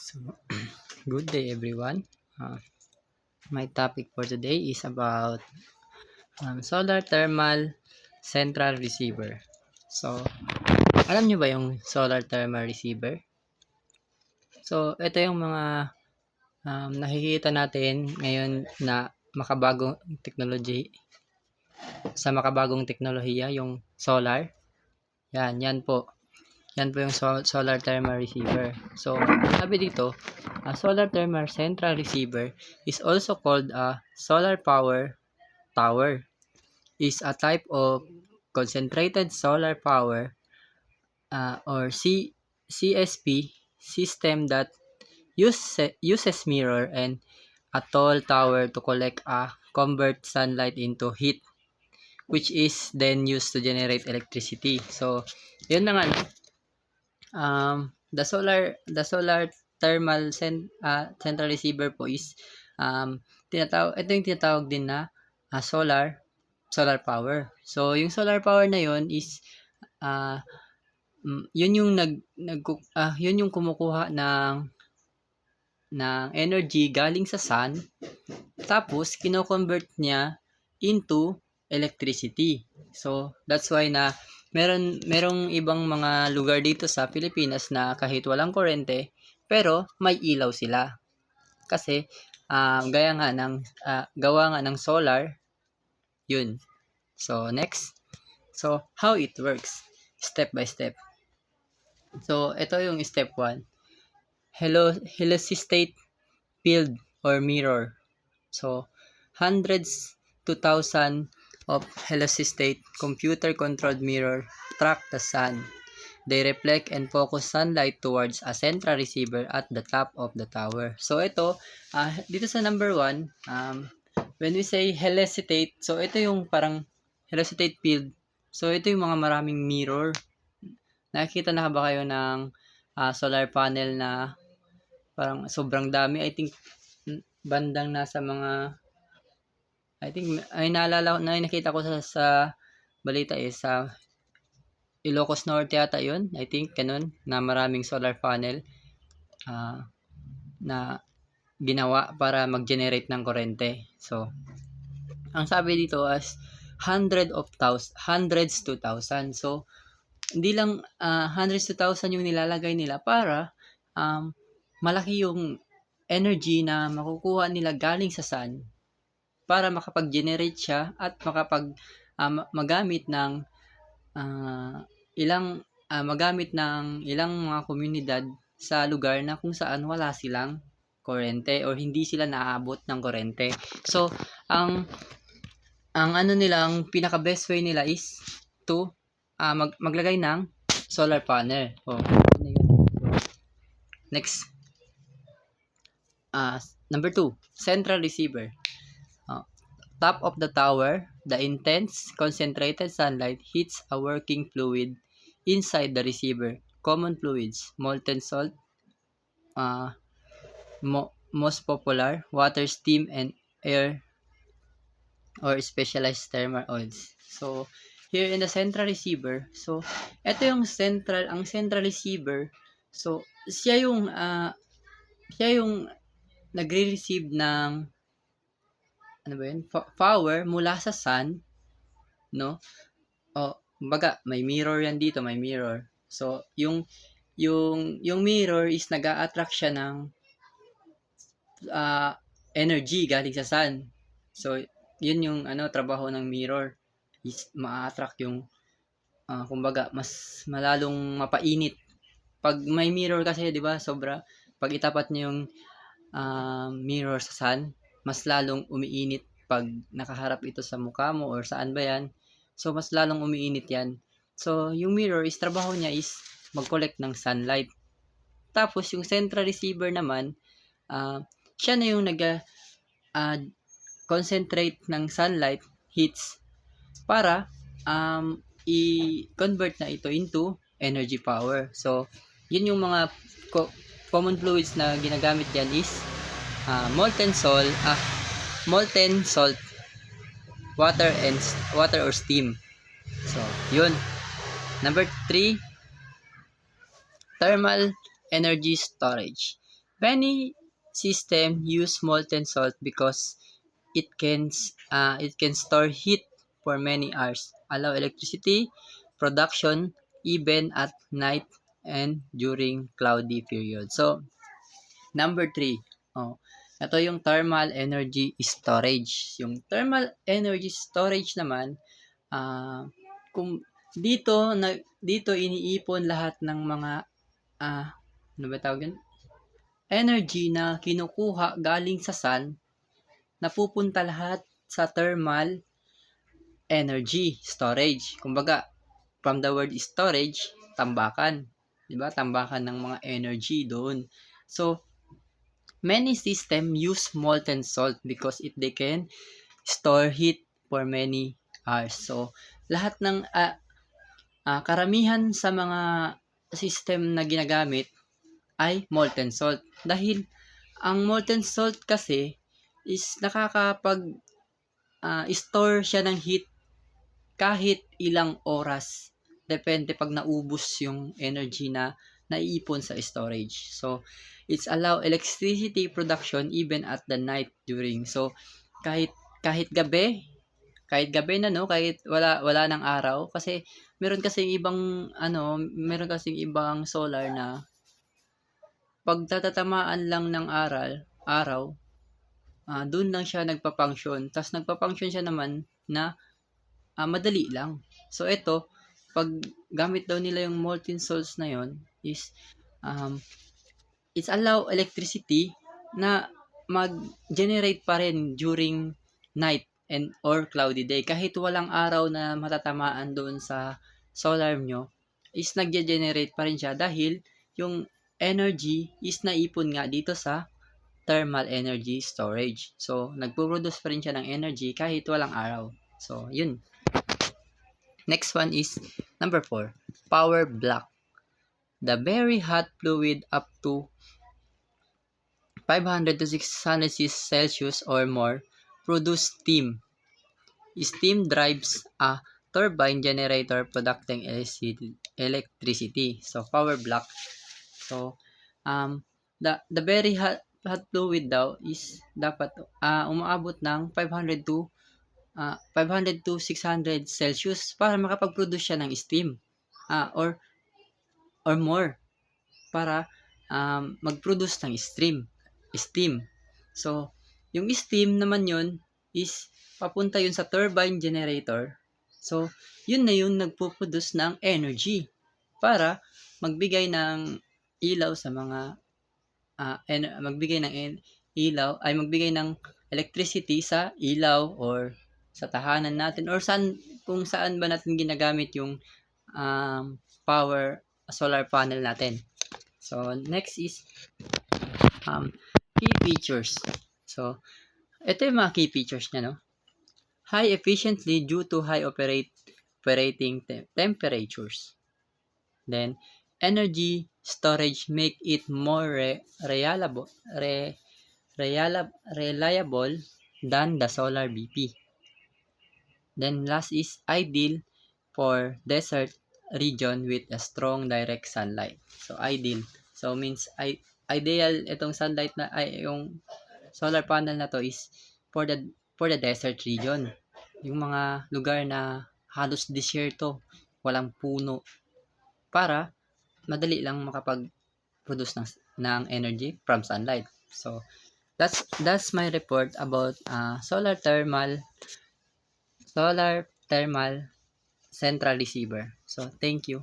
So, good day everyone. My topic for today is about solar thermal central receiver. So, alam nyo ba yung solar thermal receiver? So, ito yung mga nakikita natin ngayon na makabagong technology, sa makabagong teknolohiya, yung solar. Yan po. Yan po yung solar thermal receiver. So, sabi dito, a solar thermal central receiver is also called a solar power tower. Is a type of concentrated solar power or CSP system that uses mirror and a tall tower to collect convert sunlight into heat, which is then used to generate electricity. So, yun na nga, the solar thermal central receiver po is ito yung tinatawag din na solar power. So yung solar power na yun is yun yung yun yung kumukuha ng energy galing sa sun, tapos kino-convert niya into electricity. So that's why na merong ibang mga lugar dito sa Pilipinas na kahit walang kuryente pero may ilaw sila. Kasi gaya nga ng gawa nga ng solar 'yun. So next. So how it works step by step. So ito yung step 1. Heliocentric field or mirror. So hundreds to thousand of heliocentric computer-controlled mirror track the sun. They reflect and focus sunlight towards a central receiver at the top of the tower. So ito, dito sa number 1, when we say heliocentric, so ito yung parang heliocentric field. So ito yung mga maraming mirror. Nakikita na ba kayo ng solar panel na parang sobrang dami? I think bandang nasa mga naalala ko na nakita ko sa balita sa Ilocos Norte yata yun. I think ganun na maraming solar panel na ginawa para mag-generate ng kuryente. So ang sabi dito as hundreds to thousand. So hindi lang hundreds to thousand yung nilalagay nila para malaki yung energy na makukuha nila galing sa sun para makapag-generate siya at magamit ng ilang mga komunidad sa lugar na kung saan wala silang kuryente or hindi sila naaabot ng kuryente. So ang pinaka best way nila is to maglagay ng solar panel. Next. Number 2, central receiver. Top of the tower, the intense concentrated sunlight hits a working fluid inside the receiver. Common fluids, molten salt, most popular, water, steam, and air, or specialized thermal oils. So, here in the central receiver, so, ito yung central receiver, so, siya yung nagre-receive ng power mula sa sun, no? Kumbaga, may mirror yan dito, may mirror. So, yung mirror is nag-a-attract siya ng energy galing sa sun. So, yun yung trabaho ng mirror is ma-attract yung kumbaga, mas malalong mapainit. Pag may mirror kasi, 'di ba, pag itapat niyo yung mirror sa sun, mas lalong umiinit pag nakaharap ito sa mukha mo or saan ba yan. So, mas lalong umiinit yan. So, yung mirror trabaho niya is mag-collect ng sunlight. Tapos, yung central receiver naman, siya na yung concentrate ng sunlight hits para i-convert na ito into energy power. So, yun yung mga common fluids na ginagamit dyan is molten salt, water or steam. So, yun. Number 3, thermal energy storage. Many system use molten salt because it can store heat for many hours, allow electricity production even at night and during cloudy period. So, number three, ito yung thermal energy storage. Yung thermal energy storage naman, kung dito iniipon lahat ng mga ano ba tawag yun? Energy na kinukuha galing sa sun, napupunta lahat sa thermal energy storage. Kumbaga, from the word storage, tambakan. 'Di ba? Tambakan ng mga energy doon. So, many system use molten salt because they can store heat for many hours. So, lahat ng karamihan sa mga system na ginagamit ay molten salt. Dahil ang molten salt kasi is store siya ng heat kahit ilang oras. Depende pag naubos yung energy na naiipon sa storage. So, it's allow electricity production even at the night during. So, kahit kahit gabi, kahit gabi na no, kahit wala ng araw kasi meron kasing ibang solar na pag natatamaan lang ng araw, doon lang siya nagpa-function. Tas nagpa-function siya naman na madali lang. So ito, pag gamit daw nila yung molten salts na yon is it's allow electricity na mag-generate pa rin during night and or cloudy day. Kahit walang araw na matatamaan doon sa solar nyo, is nagge-generate pa rin siya dahil yung energy is naipon nga dito sa thermal energy storage. So, nagpo-produce pa rin siya ng energy kahit walang araw. So, yun. Next one is number 4, power block. The very hot fluid up to 500 to 600 Celsius or more produce steam. Steam drives a turbine generator producing electricity. So, power block. So, the very hot fluid daw is dapat umaabot ng 500 to 600 Celsius para makapag-produce siya ng steam or more para mag-produce ng steam. So, yung steam naman yun is papunta yun sa turbine generator. So, yun na yung nagpo-produce ng energy para magbigay ng ilaw sa mga magbigay ng electricity sa ilaw or sa tahanan natin or kung saan ba natin ginagamit yung solar panel natin. So, next is key features. So, ito yung mga key features niya, no? High efficiently due to high operating temperatures. Then, energy storage make it more reliable than the solar BP. Then last is ideal for desert region with a strong direct sunlight. So ideal. So means ideal itong sunlight na yung solar panel na to is for the desert region. Yung mga lugar na halos disyerto, walang puno para madali lang makapag-produce ng energy from sunlight. So that's my report about solar thermal central receiver. So, thank you.